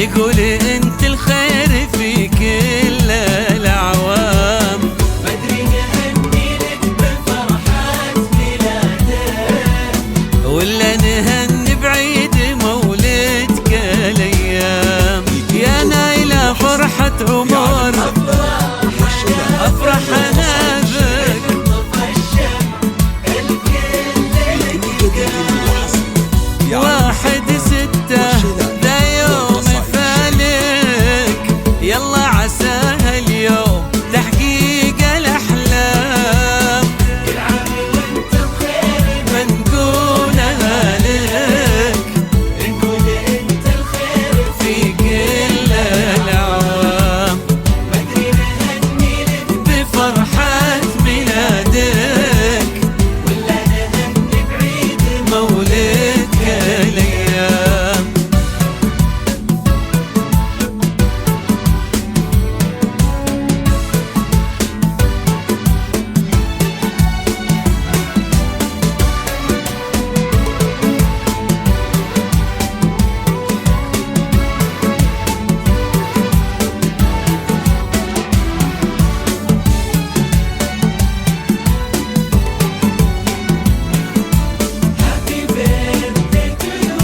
يقول انت الخير في كل الاعوام. بدري نهني لك بفرحة ميلادك، ولا نهني بعيد مولدك الايام. يا نايلة فرحة عمر افرح انا بك، واحد ستة ذا يوم فالك، يلا عساها اليوم تحقيق الاحلام. كل عام وانت بخير بنقولها لك، نقول انت الخير في كل الاعوام. بدري نهني لك بفرحة ميلادك ولا نهني بعيد مولدك الايام. Happy birthday to you,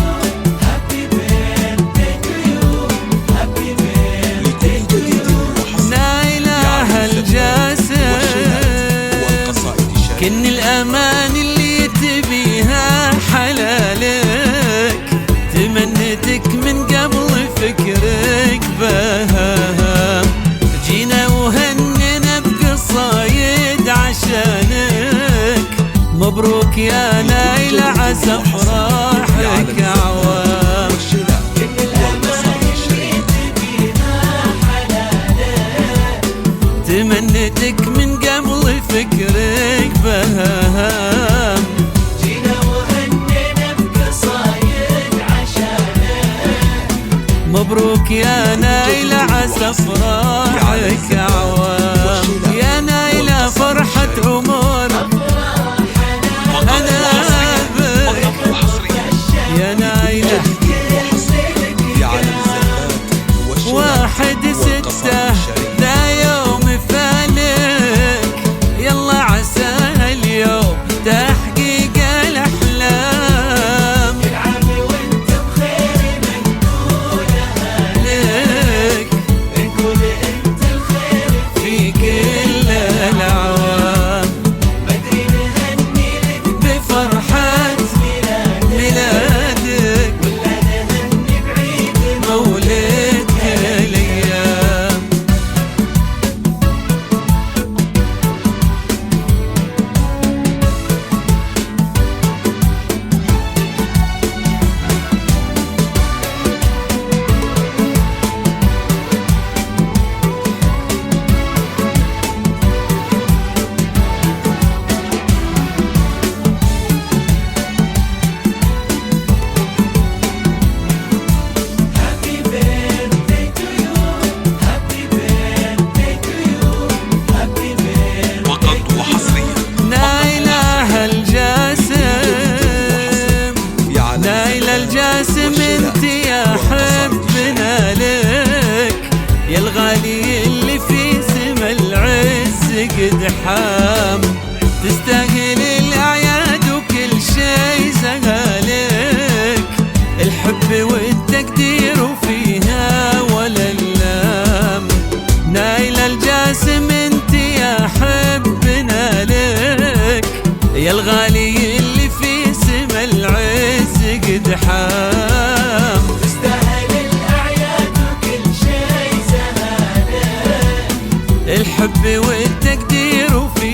happy birthday to you, happy birthday to you. نايلة الجاسم كن الامان اللي تبيها حلالك، تمنيتك من قبل فكرك بها. جينا وهننا بقصايد عشانك، مبروك يا نايلة عسى افراحك عوام. كل الأمان اللي تبيها حلالك، تمنيتك من قبل فكرك بهام. جينا وهنينا بقصايد عشانك، مبروك يا نايلة عسى افراحك عوام. يا نايلة فرحة عمر انا بك، يا نايلة واحد ستة ذا يوم فالك، يلا عساها اليوم تحقيق الاحلام. كل عام وانت بخير بنقولها لك نقول انت الخير في كل الاعوام. بدري نهني لك بفرحة ميلادك ولا نهني بعيد مولدك الايام. Happy birthday to you, happy birthday to you, happy birthday. فقط وحصريا نايلة الجاسم، نايلة الجاسم انت يا حبنا لك، يا الغالي اللي في سما العز قد حام. تستاهل الاعياد وكل شي زهالك، الحب والتقدير وفيها ولا اللام. نايلة الجاسم انت يا حبنا لك، يا الغالي اللي في سما العز قد حام. تستاهل الأعياد وكل شي زهالك، الحب والتقدير وفي